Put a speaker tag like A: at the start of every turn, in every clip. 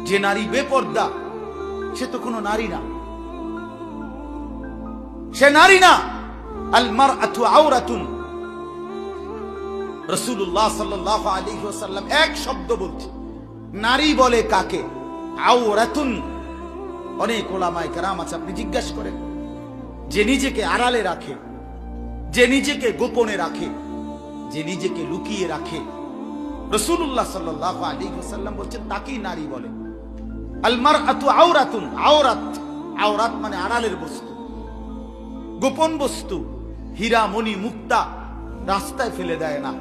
A: যে নারী বেপর্দা সে তো কোনো নারী না, সে নারী না। আল মারআতু আওরাতুন। রাসূলুল্লাহ সাল্লাল্লাহু আলাইহি ওয়াসাল্লাম এক শব্দ বলছে, নারী বলে কাকে? আওরাতুন। অনেক ওলামায়ে কেরাম আছে, আপনি জিজ্ঞাসা করেন, যে নিজেকে আড়ালে রাখে, যে নিজেকে গোপনে রাখে, যে নিজেকে লুকিয়ে রাখে, রাসূলুল্লাহ সাল্লাল্লাহু আলাইহি ওয়াসাল্লাম বলছেন তাকেই নারী বলে। আল মারআতু আওরাতুন। আওরাত, আওরাত মানে আড়ালের বস্তু, গোপন বস্তু। হীরা মণি মুক্তা রাস্তায় ফেলে দেয় না,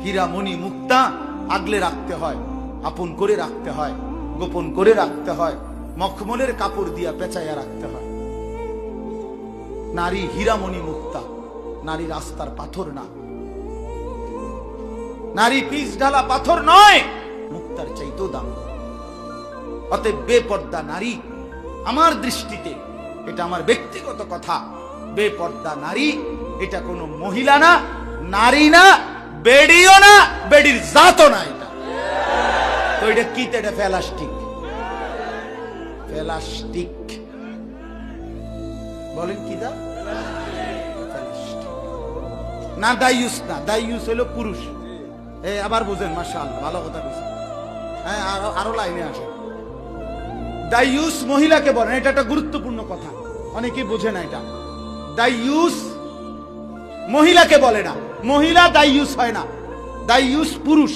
A: হীরা মণি মুক্তা আগলে রাখতে হয়, আপন করে রাখতে হয়, গোপন করে রাখতে হয়, মখমলের কাপড় দিয়া পেঁচাইয়া রাখতে হয়। নারী হীরামণি মুক্তা, নারী রাস্তার পাথর না, নারী পিচ ঢালা পাথর নয়, মুক্তার চাইতেও দাম। অতএব বেপর্দা নারী আমার দৃষ্টিতে, এটা আমার ব্যক্তিগত কথা, বেপর্দা নারী এটা কোনো মহিলা না, নারী না, বেডিও না, বেডির জাতও না। এটা তো এটা কি? এটা প্লাস্টিক। প্লাস্টিক বলেন কি? দা না, দাইয়ুস না। দাইয়ুস হলো পুরুষ। আবার বুঝেন, মাশাআল্লাহ, ভালো কথা বুঝেন। হ্যাঁ, আরো লাইনে আসে। দাইয়ুস মহিলাকে বলেন, এটা একটা গুরুত্বপূর্ণ কথা, অনেকেই বোঝে না এটা। দাইয়ুস মহিলাকে বলে না, মহিলা দাইয়ুস হয় না, দাইয়ুস পুরুষ।